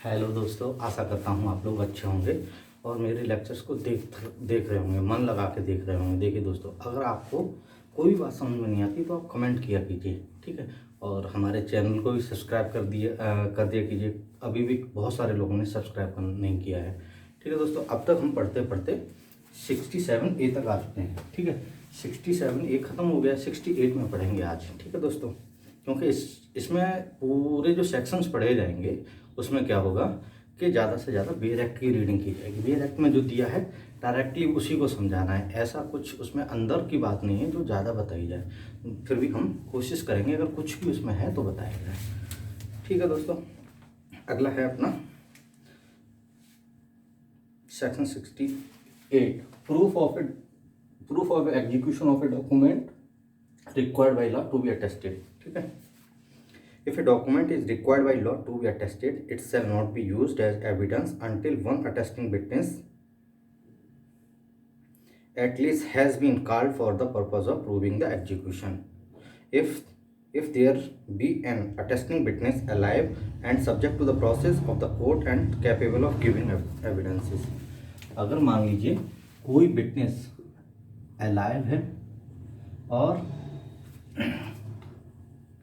Hello दोस्तों, आशा करता हूँ आप लोग अच्छे होंगे और मेरे लेक्चर्स को देख रहे होंगे, मन लगा के देख रहे होंगे। देखिए दोस्तों, अगर आपको कोई बात समझ में नहीं आती तो आप कमेंट किया कीजिए, ठीक है। और हमारे चैनल को भी सब्सक्राइब कर दिया कीजिए। अभी भी बहुत सारे लोगों ने सब्सक्राइब नहीं किया है, ठीक है दोस्तों। अब तक हम पढ़ते पढ़ते 67A तक आ चुके हैं, ठीक है। 67A ख़त्म हो गया, 68 में पढ़ेंगे आज, ठीक है दोस्तों। क्योंकि इसमें पूरे जो सेक्शंस पढ़े जाएंगे उसमें क्या होगा कि ज़्यादा से ज़्यादा बेयर एक्ट की रीडिंग की जाएगी। बेयर एक्ट में जो दिया है डायरेक्टली उसी को समझाना है, ऐसा कुछ उसमें अंदर की बात नहीं है जो ज़्यादा बताई जाए। फिर भी हम कोशिश करेंगे अगर कुछ भी उसमें है तो बताया जाए, ठीक है दोस्तों। अगला है अपना section 68, proof of execution of a document required by law to be attested, ठीक है। If a document is required by law to be attested, it shall not be used as evidence until one attesting witness at least has been called for the purpose of proving the execution. If there be an attesting witness alive and subject to the process of the court and capable of giving evidences, अगर मान लीजिए कोई witness alive है और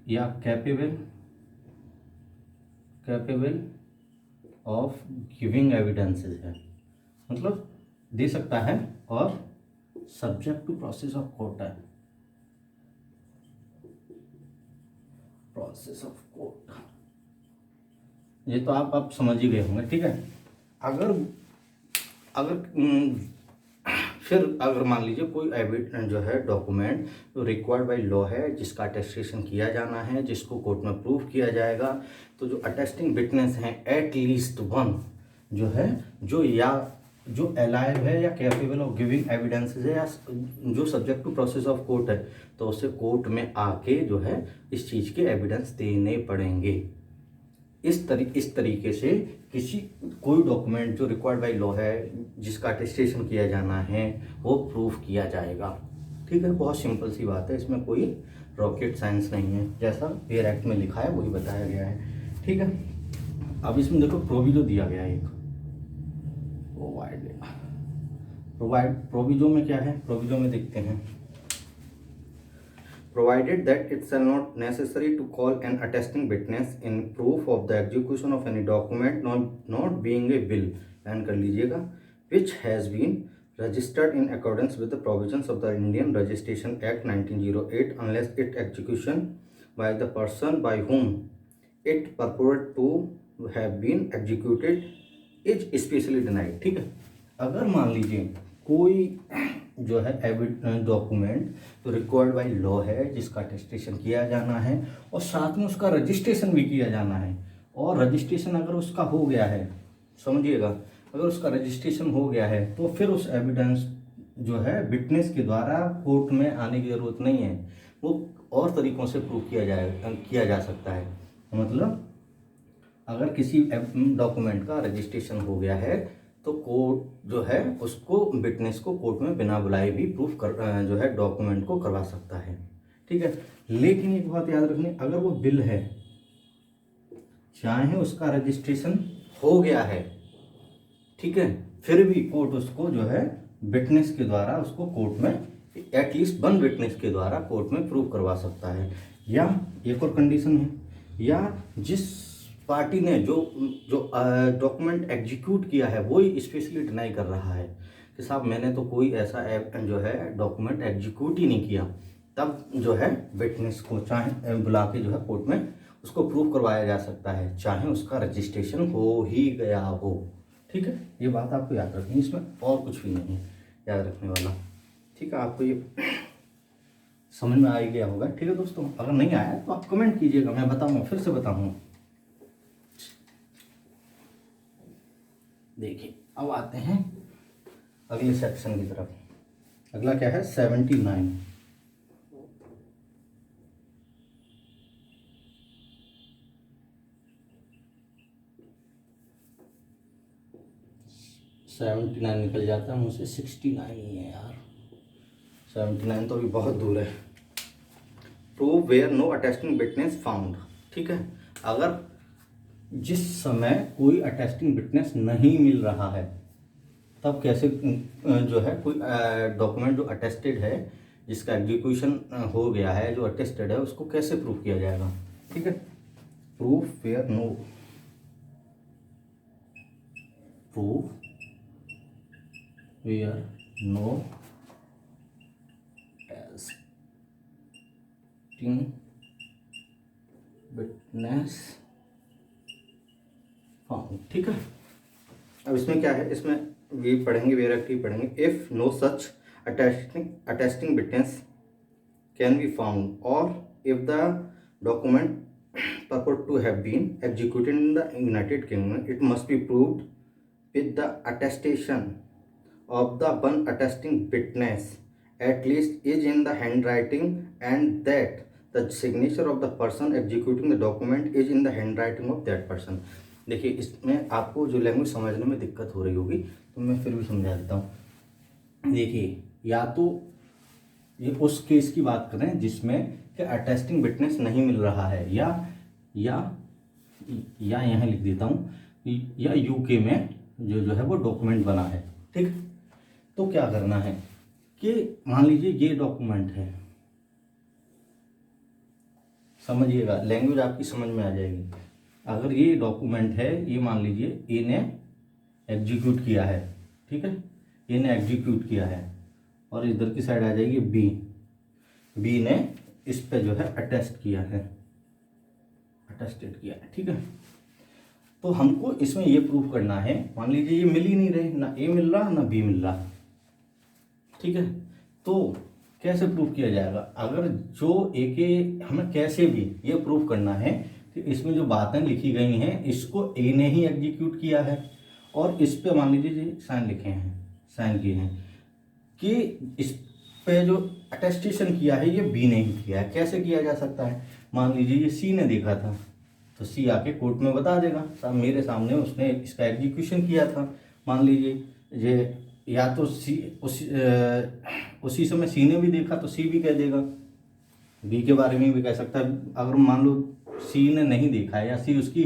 या capable of giving evidences है, मतलब दे सकता है, और subject to process of court है, प्रोसेस ऑफ कोर्ट। ये तो आप समझ ही गए होंगे, ठीक है। अगर मान लीजिए कोई एविडेंस जो है डॉक्यूमेंट जो रिक्वायर्ड बाय लॉ है, जिसका अटेस्टेशन किया जाना है, जिसको कोर्ट में प्रूफ किया जाएगा, तो जो अटेस्टिंग विटनेस हैं एट लीस्ट वन जो है, जो अलाइव है या कैपेबल ऑफ गिविंग एविडेंसेस है, या जो subject to process of court है, तो उसे कोर्ट में आके जो है इस चीज़ के एविडेंस देने पड़ेंगे। इस तरीके से कोई डॉक्यूमेंट जो रिक्वायर्ड बाय लॉ है, जिसका अटेस्टेशन किया जाना है, वो प्रूफ किया जाएगा, ठीक है। बहुत सिंपल सी बात है, इसमें कोई रॉकेट साइंस नहीं है, जैसा बेयर एक्ट में लिखा है वही बताया गया है, ठीक है। अब इसमें देखो प्रोविजो दिया गया है एक, प्रोविजो में क्या है, प्रोविजो में देखते हैं। Provided that it shall not necessary to call an attesting witness in proof of the execution of any document not being a will, ध्यान कर लीजिएगा, which has been registered in accordance with the provisions of the Indian Registration Act 1908, unless its execution by the person by whom it purported to have been executed is specially denied, ठीक है। अगर मान लीजिए कोई जो है document तो required by law है, जिसका अटेस्टेशन किया जाना है और साथ में उसका रजिस्ट्रेशन भी किया जाना है, और रजिस्ट्रेशन अगर उसका हो गया है, समझिएगा, अगर उसका रजिस्ट्रेशन हो गया है तो फिर उस एविडेंस जो है विटनेस के द्वारा कोर्ट में आने की ज़रूरत नहीं है, वो और तरीक़ों से प्रूव किया जा सकता है। मतलब अगर किसी डॉक्यूमेंट का रजिस्ट्रेशन हो गया है तो कोर्ट जो है उसको विटनेस को कोर्ट में बिना बुलाए भी प्रूफ जो है डॉक्यूमेंट को करवा सकता है, ठीक है। लेकिन एक बात याद रखनी, अगर वो बिल है, चाहे उसका रजिस्ट्रेशन हो गया है, ठीक है, फिर भी कोर्ट उसको जो है विटनेस के द्वारा उसको कोर्ट में एटलीस्ट वन विटनेस के द्वारा कोर्ट में प्रूफ करवा सकता है। या एक और कंडीशन है, या जिस पार्टी ने जो डॉक्यूमेंट एग्जीक्यूट किया है वो ही स्पेशली डिनाई कर रहा है कि साहब मैंने तो कोई ऐसा जो है डॉक्यूमेंट एग्जीक्यूट ही नहीं किया, तब जो है विटनेस को चाहे बुला के जो है कोर्ट में उसको प्रूफ करवाया जा सकता है, चाहे उसका रजिस्ट्रेशन हो ही गया हो, ठीक है। ये बात आपको याद रखनी, इसमें और कुछ भी नहीं है याद रखने वाला, ठीक है। आपको ये समझ में आ ही गया होगा, ठीक है दोस्तों। अगर नहीं आया तो आप कमेंट कीजिएगा, मैं बताऊँगा, फिर से बताऊँगा। देखिए अब आते हैं अगले सेक्शन की तरफ। अगला क्या है, 79। निकल जाता है मुझसे, 69 ही है यार, 79 तो अभी बहुत दूर है। Prove where no attesting witness found, ठीक है। अगर जिस समय कोई अटेस्टिंग विटनेस नहीं मिल रहा है, तब कैसे जो है कोई डॉक्यूमेंट जो अटेस्टेड है, जिसका एग्जीक्यूशन हो गया है, जो अटेस्टेड है, उसको कैसे प्रूफ किया जाएगा। ठीक है, proof where no testing witness found. ठीक है, अब इसमें क्या है, इसमें वी पढ़ेंगे, वेयर पढ़ेंगे। If no such attesting witness can be found और if the document purport to have been executed in the United Kingdom, it must be proved with the attestation of the one attesting witness at least is in the handwriting and that the signature of the person executing the document is in the handwriting of that person। देखिए, इसमें आपको जो language समझने में दिक्कत हो रही होगी तो मैं फिर भी समझा देता हूँ। देखिए, या तो ये उस केस की बात करें जिसमें कि अटेस्टिंग विटनेस नहीं मिल रहा है, या यहाँ लिख देता हूँ, या यूके में जो है वो डॉक्यूमेंट बना है। ठीक, तो क्या करना है कि मान लीजिए ये डॉक्यूमेंट है, समझिएगा, लैंग्वेज आपकी समझ में आ जाएगी। अगर ये डॉक्यूमेंट है, ये मान लीजिए ए ने एग्जीक्यूट किया है, ठीक है, ए ने एग्जीक्यूट किया है, और इधर की साइड आ जाएगी बी ने इस पे जो है अटेस्टेड किया है। ठीक है, तो हमको इसमें ये प्रूफ करना है, मान लीजिए ये मिल ही नहीं रहे, ना ए मिल रहा ना बी मिल रहा। ठीक है, तो कैसे प्रूफ किया जाएगा। अगर जो ए के हमें कैसे भी ये प्रूफ करना है कि इसमें जो बातें लिखी गई हैं इसको ए ने ही एग्जीक्यूट किया है, और इस पे मान लीजिए साइन लिखे हैं, साइन किए हैं, कि इस पे जो अटेस्टेशन किया है ये बी ने ही किया है। कैसे किया जा सकता है, मान लीजिए ये सी ने देखा था तो सी आके कोर्ट में बता देगा मेरे सामने उसने इसका एग्जीक्यूशन किया था। मान लीजिए ये या तो सी उसी समय सी ने भी देखा तो सी भी कह देगा, बी के बारे में भी कह सकता है। अगर मान लो सी ने नहीं देखा है या सी उसकी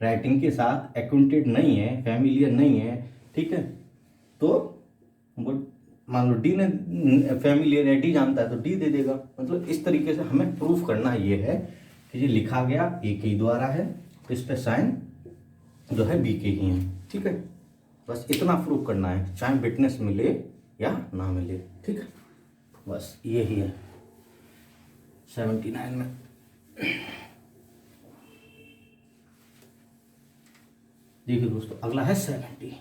राइटिंग के साथ एक्वेंटेड नहीं है, फैमिलियर नहीं है, ठीक है, तो वो मान लो डी ने फैमिलियरिटी जानता है तो डी दे देगा। मतलब इस तरीके से हमें प्रूफ करना ये है कि ये लिखा गया ए के द्वारा है, तो इस पे साइन जो है बी के ही है। ठीक है, बस इतना प्रूफ करना है, चाहे विटनेस मिले या ना मिले। ठीक है, बस यही है 79 में। देखिए दोस्तों, अगला है 70।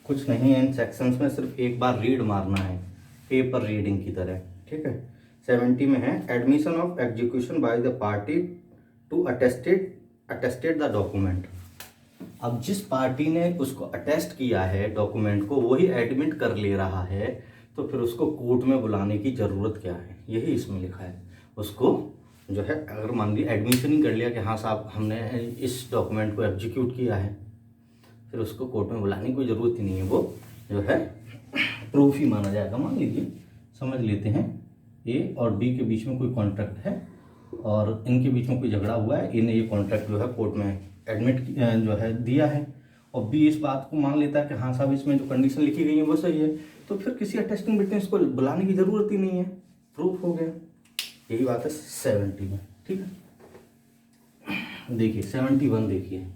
कुछ नहीं है इन सेक्शंस में, सिर्फ एक बार रीड मारना है, पेपर रीडिंग की तरह। ठीक है, 70 में है admission of execution by the party to attested the document. अब जिस पार्टी ने उसको अटेस्ट किया है डॉक्यूमेंट को, वही एडमिट कर ले रहा है, तो फिर उसको कोर्ट में बुलाने की ज़रूरत क्या है, यही इसमें लिखा है। उसको जो है अगर मान लीजिए एडमिशन ही कर लिया कि हाँ साहब हमने इस डॉक्यूमेंट को एग्जीक्यूट किया है, फिर उसको कोर्ट में बुलाने की कोई ज़रूरत ही नहीं है, वो जो है प्रूफ ही माना जाएगा। मान लीजिए समझ लेते हैं ए और बी के बीच में कोई कॉन्ट्रैक्ट है और इनके बीच में कोई झगड़ा हुआ है, ए ने ये कॉन्ट्रैक्ट जो है कोर्ट में एडमिट जो है दिया है, और बी इस बात को मान लेता है कि हाँ साहब इसमें जो कंडीशन लिखी गई है वो सही है, तो फिर किसी अटेस्टिंग विटनेस को बुलाने की ज़रूरत ही नहीं है, प्रूफ हो गया। यही बात है 70 में। ठीक है, देखिए 71 देखिए,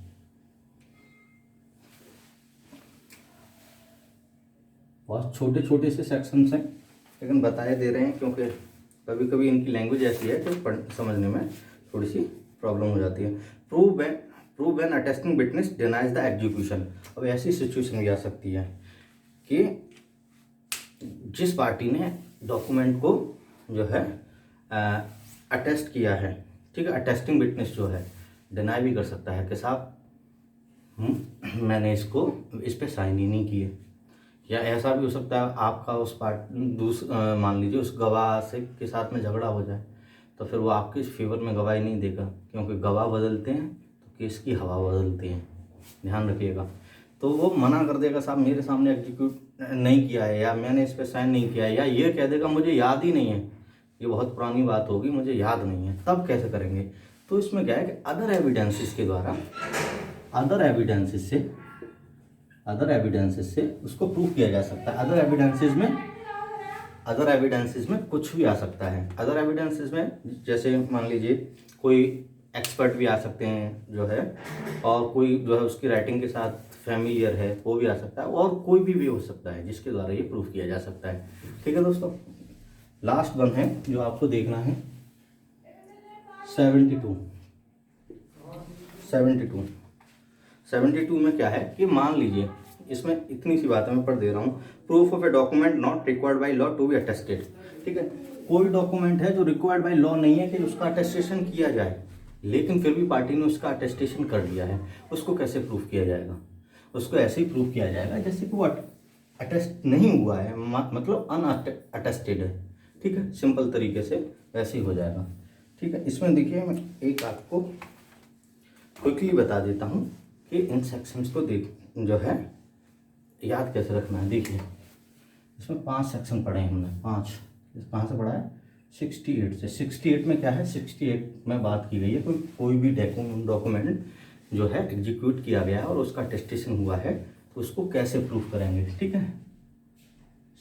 बहुत छोटे छोटे से सेक्शंस हैं लेकिन बताए दे रहे हैं, क्योंकि कभी कभी इनकी लैंग्वेज ऐसी है कि समझने में थोड़ी सी प्रॉब्लम हो जाती है। Prove when attesting witness denies the execution. अब ऐसी सिचुएशन भी आ सकती है कि जिस पार्टी ने डॉक्यूमेंट को जो है अटेस्ट किया है, ठीक है, अटेस्टिंग विटनेस जो है डिनाई भी कर सकता है कि साहब मैंने इसको इस पे साइन ही नहीं किए। या ऐसा भी हो सकता है आपका उस मान लीजिए उस गवाह से के साथ में झगड़ा हो जाए, तो फिर वो आपके फेवर में गवाही नहीं देगा, क्योंकि गवाह बदलते हैं तो केस की हवा बदलती है, ध्यान रखिएगा। तो वो मना कर देगा, साहब मेरे सामने एग्जीक्यूट नहीं किया है, या मैंने इस पर साइन नहीं किया है, या ये कह देगा मुझे याद ही नहीं है, ये बहुत पुरानी बात होगी, मुझे याद नहीं है, तब कैसे करेंगे? तो इसमें क्या है कि अदर एविडेंसेस के द्वारा, अदर एविडेंसेस से उसको प्रूव किया जा सकता है। अदर एविडेंसेस में कुछ भी आ सकता है। अदर एविडेंसेस में जैसे मान लीजिए कोई एक्सपर्ट भी आ सकते हैं जो है, और कोई जो है उसकी राइटिंग के साथ फैमिलियर है वो भी आ सकता है, और कोई भी हो सकता है जिसके द्वारा ये प्रूफ किया जा सकता है। ठीक है दोस्तों, लास्ट वन है जो आपको देखना है 72 में क्या है कि मान लीजिए, इसमें इतनी सी बात है मैं पढ़ दे रहा हूँ। Proof of a document not required by law to be attested. ठीक है, कोई डॉक्यूमेंट है जो रिक्वायर्ड बाय लॉ नहीं है कि उसका अटेस्टेशन किया जाए, लेकिन फिर भी पार्टी ने उसका अटेस्टेशन कर लिया है, उसको कैसे प्रूफ किया जाएगा? उसको ऐसे ही प्रूफ किया जाएगा जैसे कि वो अटेस्ट नहीं हुआ है, मतलब अनअटेस्टेड है। ठीक है, सिंपल तरीके से वैसे ही हो जाएगा। ठीक है, इसमें देखिए मैं एक आपको क्विकली बता देता हूँ कि इन सेक्शंस को जो है याद कैसे रखना है। देखिए इसमें 5 सेक्शन पढ़े हैं हमने, 5 कहाँ से पढ़ा है? 68 से। 68 में क्या है? 68 में बात की गई है कोई भी डॉक्यूमेंट जो है एग्जीक्यूट किया गया है और उसका अटेस्टेशन हुआ है, तो उसको कैसे प्रूफ करेंगे। ठीक है,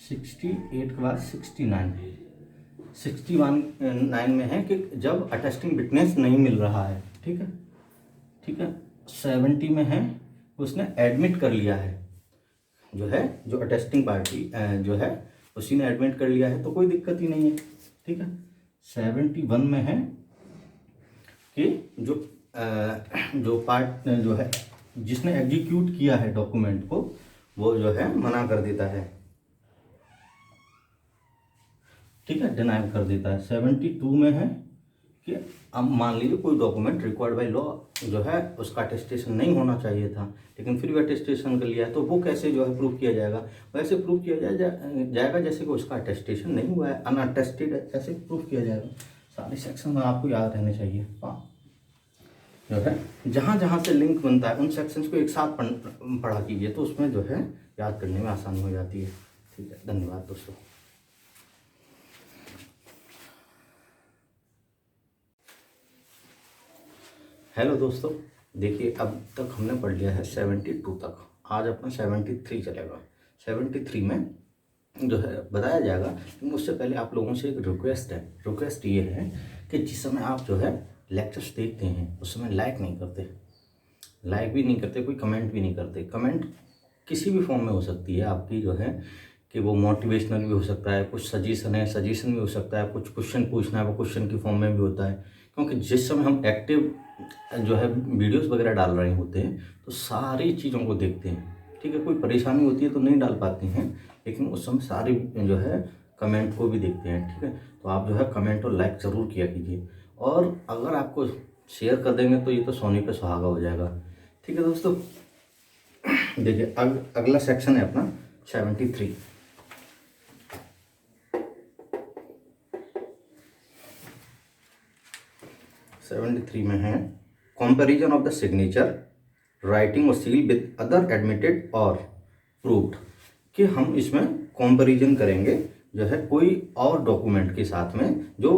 68 के बाद 69 में है कि जब अटेस्टिंग विटनेस नहीं मिल रहा है। ठीक है, 70 में है उसने एडमिट कर लिया है, जो अटेस्टिंग पार्टी जो है उसी ने एडमिट कर लिया है, तो कोई दिक्कत ही नहीं है। ठीक है, 71 में है कि जो पार्ट जो है जिसने एग्जीक्यूट किया है डॉक्यूमेंट को, वो जो है मना कर देता है। ठीक है, डिनाई कर देता है। 72 में है कि अब मान लीजिए कोई डॉक्यूमेंट रिक्वायर्ड बाय लॉ जो है उसका अटेस्टेशन नहीं होना चाहिए था, लेकिन फिर भी अटेस्टेशन कर लिया है, तो वो कैसे जो है प्रूफ किया जाएगा? वैसे प्रूफ किया जाएगा जैसे कि उसका अटेस्टेशन नहीं हुआ है, अनअटेस्टेड है, ऐसे प्रूफ किया जाएगा। सारे सेक्शन में आपको याद रहने चाहिए। हाँ, जो है जहाँ जहाँ से लिंक बनता है उन सेक्शंस को एक साथ पढ़ा कीजिए, तो उसमें जो है याद करने में आसानी हो जाती है। ठीक है, धन्यवाद दोस्तों। हेलो दोस्तों, देखिए अब तक हमने पढ़ लिया है 72 तक, आज अपना 73 चलेगा। 73 में जो है बताया जाएगा, लेकिन उससे पहले आप लोगों से एक रिक्वेस्ट ये है कि जिस समय आप जो है लेक्चर्स देखते हैं उस समय लाइक भी नहीं करते, कोई कमेंट भी नहीं करते। कमेंट किसी भी फॉर्म में हो सकती है आपकी, जो है कि वो मोटिवेशनल भी हो सकता है, कुछ सजेशन भी हो सकता है, कुछ क्वेश्चन पूछना है वो क्वेश्चन की फॉर्म में भी होता है, क्योंकि जिस समय हम एक्टिव जो है वीडियोस वगैरह डाल रहे होते हैं तो सारी चीज़ों को देखते हैं। ठीक है, कोई परेशानी होती है तो नहीं डाल पाते हैं, लेकिन उस समय सारी जो है कमेंट को भी देखते हैं। ठीक है, तो आप जो है कमेंट और लाइक ज़रूर किया कीजिए, और अगर आपको शेयर कर देंगे तो ये तो सोने पे सुहागा हो जाएगा। ठीक है दोस्तों, देखिए अगला सेक्शन है अपना 73। में है comparison of the signature, writing और सील विद अदर एडमिटेड और प्रूव्ड, कि हम इसमें कंपैरिजन करेंगे जो है कोई और डॉक्यूमेंट के साथ में जो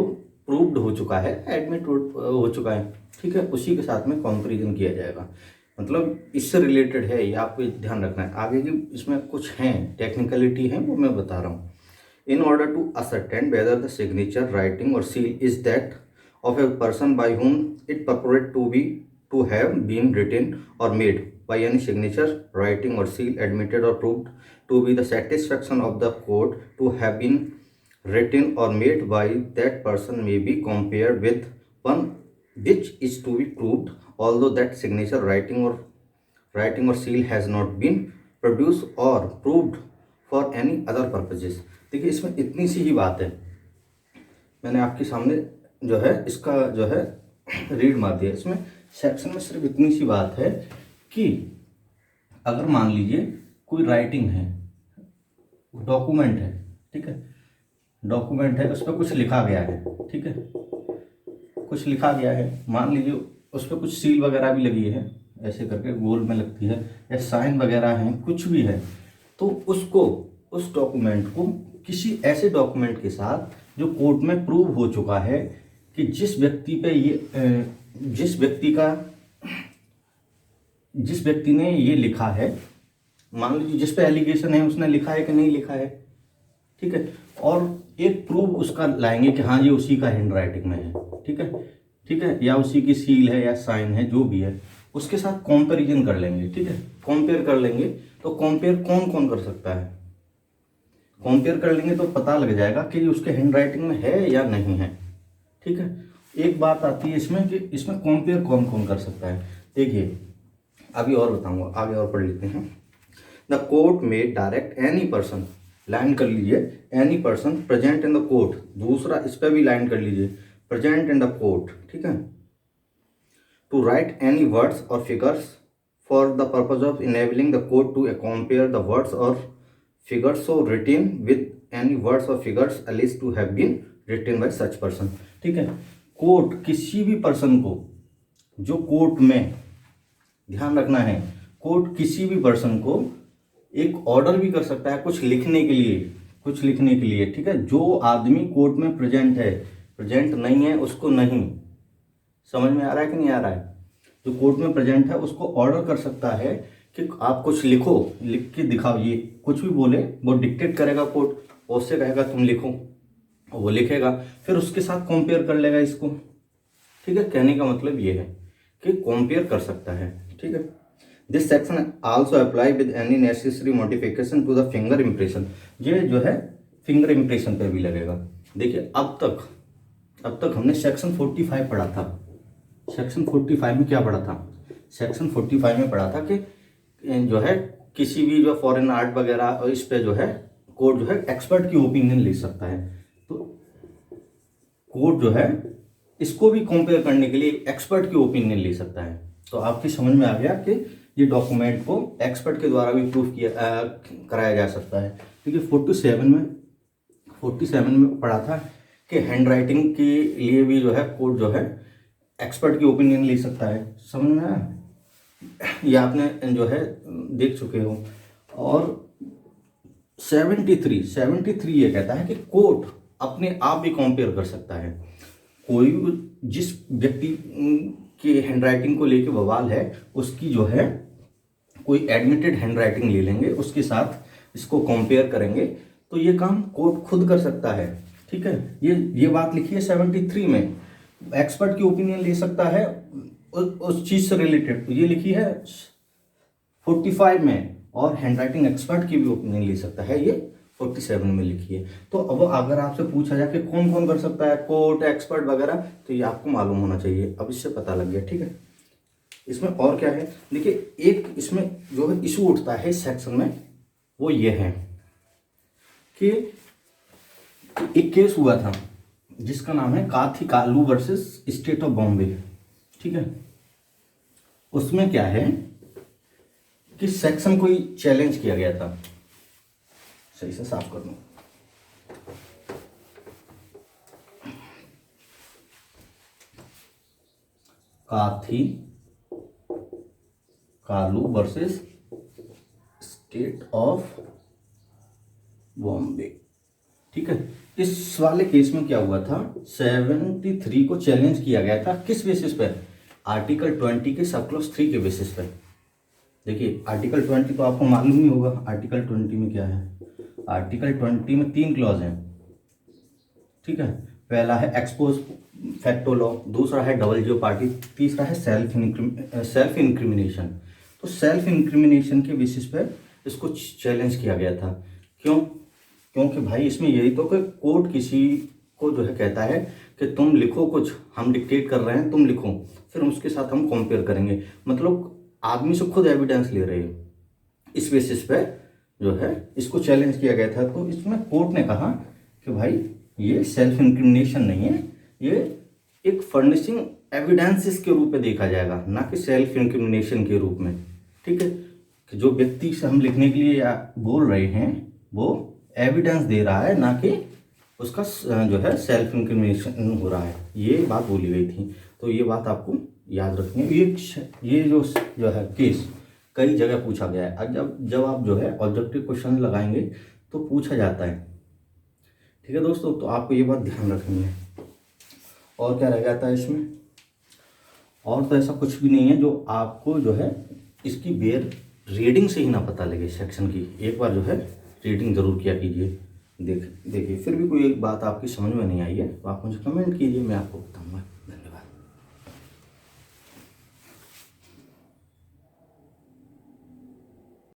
प्रूव्ड हो चुका है, एडमिट हो चुका है। ठीक है, उसी के साथ में कंपैरिजन किया जाएगा, मतलब इससे रिलेटेड है, ये आपको ध्यान रखना है। आगे की इसमें कुछ हैं टेक्निकलिटी है वो मैं बता रहा हूँ। In order to ascertain whether the signature, writing और seal is that of a person by whom it purported to have been written or made by any signature, writing or seal, admitted or proved to be the satisfaction of the court to have been written or made by that person may be compared with one which is to be proved, although that signature, writing or seal has not been produced or proved for any other purposes। देखिए इसमें इतनी सी ही बात है, मैंने आपके सामने जो है इसका जो है रीड मार दिया। इसमें सेक्शन में सिर्फ इतनी सी बात है कि अगर मान लीजिए कोई राइटिंग है, डॉक्यूमेंट है, ठीक है, डॉक्यूमेंट है, उस पर कुछ लिखा गया है, ठीक है, कुछ लिखा गया है, मान लीजिए उस पर कुछ सील वगैरह भी लगी है, ऐसे करके गोल में लगती है, या साइन वगैरह हैं, कुछ भी है, तो उसको, उस डॉक्यूमेंट को किसी ऐसे डॉक्यूमेंट के साथ जो कोर्ट में प्रूव हो चुका है कि जिस व्यक्ति पे ये जिस व्यक्ति ने ये लिखा है, मान लीजिए जिस पे एलिगेशन है उसने लिखा है कि नहीं लिखा है, ठीक है, और एक प्रूफ उसका लाएंगे कि हाँ ये उसी का हैंड राइटिंग में है, ठीक है, ठीक है, या उसी की सील है या साइन है, जो भी है, उसके साथ कंपैरिजन कर लेंगे, ठीक है, कंपेयर कर लेंगे। तो कंपेयर कौन कौन कर सकता है, कंपेयर कर लेंगे तो पता लग जाएगा कि ये उसके हैंड राइटिंग में है या नहीं है, ठीक है। एक बात आती है इसमें कि इसमें कंपेयर कौन कौन कर सकता है। देखिए अभी और बताऊंगा, आगे और पढ़ लेते हैं। द कोर्ट में डायरेक्ट एनी पर्सन, लाइन कर लीजिए, any person present in the court, दूसरा इस पर भी लाइन कर लीजिए, प्रेजेंट इन द कोर्ट, ठीक है, टू राइट एनी वर्ड्स और figures for the purpose of enabling the court to compare the words और figures so written with any words और figures alleged to have been written by such person, ठीक है। Court किसी भी person को, जो court में, ध्यान रखना है, कोर्ट किसी भी पर्सन को एक ऑर्डर भी कर सकता है कुछ लिखने के लिए, कुछ लिखने के लिए, ठीक है। जो आदमी कोर्ट में प्रेजेंट है, प्रेजेंट नहीं है उसको नहीं, समझ में आ रहा है कि नहीं आ रहा है, जो कोर्ट में प्रेजेंट है उसको ऑर्डर कर सकता है कि आप कुछ लिखो, लिख के दिखाओ, ये कुछ भी बोले वो डिक्टेट करेगा कोर्ट, और उससे कहेगा तुम लिखो, और वो लिखेगा, फिर उसके साथ कंपेयर कर लेगा इसको, ठीक है। कहने का मतलब ये है कि कंपेयर कर सकता है, ठीक है। This section also apply with any necessary modification to the finger impression, ये जो है फिंगर इम्प्रेशन पे भी लगेगा। देखिए अब तक हमने सेक्शन 45 पढ़ा था। सेक्शन 45 में क्या पढ़ा था, सेक्शन 45 में पढ़ा था कि जो है किसी भी जो फॉरेन आर्ट वगैरह और इस पे जो है कोर्ट जो है एक्सपर्ट की ओपिनियन ले सकता है। तो कोर्ट जो है इसको भी कंपेयर करने के लिए एक्सपर्ट की ओपिनियन ले सकता है। तो आपकी समझ में आ गया कि ये डॉक्यूमेंट को एक्सपर्ट के द्वारा भी प्रूफ कराया जा सकता है। देखिए 47 में पढ़ा था कि हैंड राइटिंग के लिए भी जो है कोर्ट जो है एक्सपर्ट की ओपिनियन ले सकता है, समझ में आया, ये आपने जो है देख चुके हो। और 73 ये कहता है कि कोर्ट अपने आप भी कंपेयर कर सकता है। कोई जिस व्यक्ति के हैंड राइटिंग को लेके बवाल है उसकी जो है कोई एडमिटेड हैंड राइटिंग ले लेंगे, उसके साथ इसको कंपेयर करेंगे, तो ये काम कोर्ट खुद कर सकता है, ठीक है। ये बात लिखी है 73 में, एक्सपर्ट की ओपिनियन ले सकता है उस चीज से रिलेटेड, ये लिखी है 45 में, और हैंड राइटिंग एक्सपर्ट की भी ओपिनियन ले सकता है, ये 47 में लिखी है। तो अब अगर आपसे पूछा जाए कि कौन कौन कर सकता है, कोर्ट, एक्सपर्ट वगैरह, तो ये आपको मालूम होना चाहिए। अब इससे पता लग गया, ठीक है। इसमें और क्या है, देखिए एक इसमें जो है इशू उठता है इस सेक्शन में, वो ये है कि एक केस हुआ था जिसका नाम है काथी Kalu versus state of Bombay, ठीक है। उसमें क्या है कि सेक्शन को ही चैलेंज किया गया था, सही से साफ कर दूं, काथी Kalu versus state of Bombay, ठीक है। इस वाले केस में क्या हुआ था, 73 को चैलेंज किया गया था, किस बेसिस पे, आर्टिकल 20 के सब क्लॉज 3 के बेसिस पे। देखिए आर्टिकल 20 तो आपको मालूम ही होगा, आर्टिकल 20 में क्या है, आर्टिकल 20 में 3 क्लॉज हैं, ठीक है। पहला है एक्सपोज फैक्टो लॉ, दूसरा है डबल जेओपार्डी, तीसरा है सेल्फ इंक्रिमिनेशन। तो सेल्फ इंक्रिमिनेशन के बेसिस पे इसको चैलेंज किया गया था। क्योंकि भाई इसमें यही तो कि कोर्ट किसी को जो है कहता है कि तुम लिखो कुछ, हम डिक्टेट कर रहे हैं, तुम लिखो, फिर उसके साथ हम कंपेयर करेंगे, मतलब आदमी से खुद एविडेंस ले रहे हैं, इस बेसिस पे जो है इसको चैलेंज किया गया था। तो इसमें कोर्ट ने कहा कि भाई ये सेल्फ इंक्रिमिनेशन नहीं है, ये एक फर्निशिंग एविडेंसेस के रूप में देखा जाएगा, ना कि सेल्फ इंक्रिमिनेशन के रूप में, ठीक है। कि जो व्यक्ति से हम लिखने के लिए बोल रहे हैं वो एविडेंस दे रहा है, ना कि उसका जो है सेल्फ इंक्रिमिनेशन हो रहा है, ये बात बोली गई थी। तो ये बात आपको याद रखेंगे। ये जो है केस कई जगह पूछा गया है। जब आप जो है ऑब्जेक्टिव क्वेश्चन लगाएंगे तो पूछा जाता है। ठीक है दोस्तों, तो आपको ये बात ध्यान रखनी है। और क्या रह जाता है इसमें? और तो ऐसा कुछ भी नहीं है जो आपको जो है इसकी बेयर रीडिंग से ही ना पता लगे सेक्शन की। एक बार जो है रीडिंग ज़रूर किया कीजिए। देखिए फिर भी कोई एक बात आपकी समझ में नहीं आई है तो आप मुझे कमेंट कीजिए, मैं आपको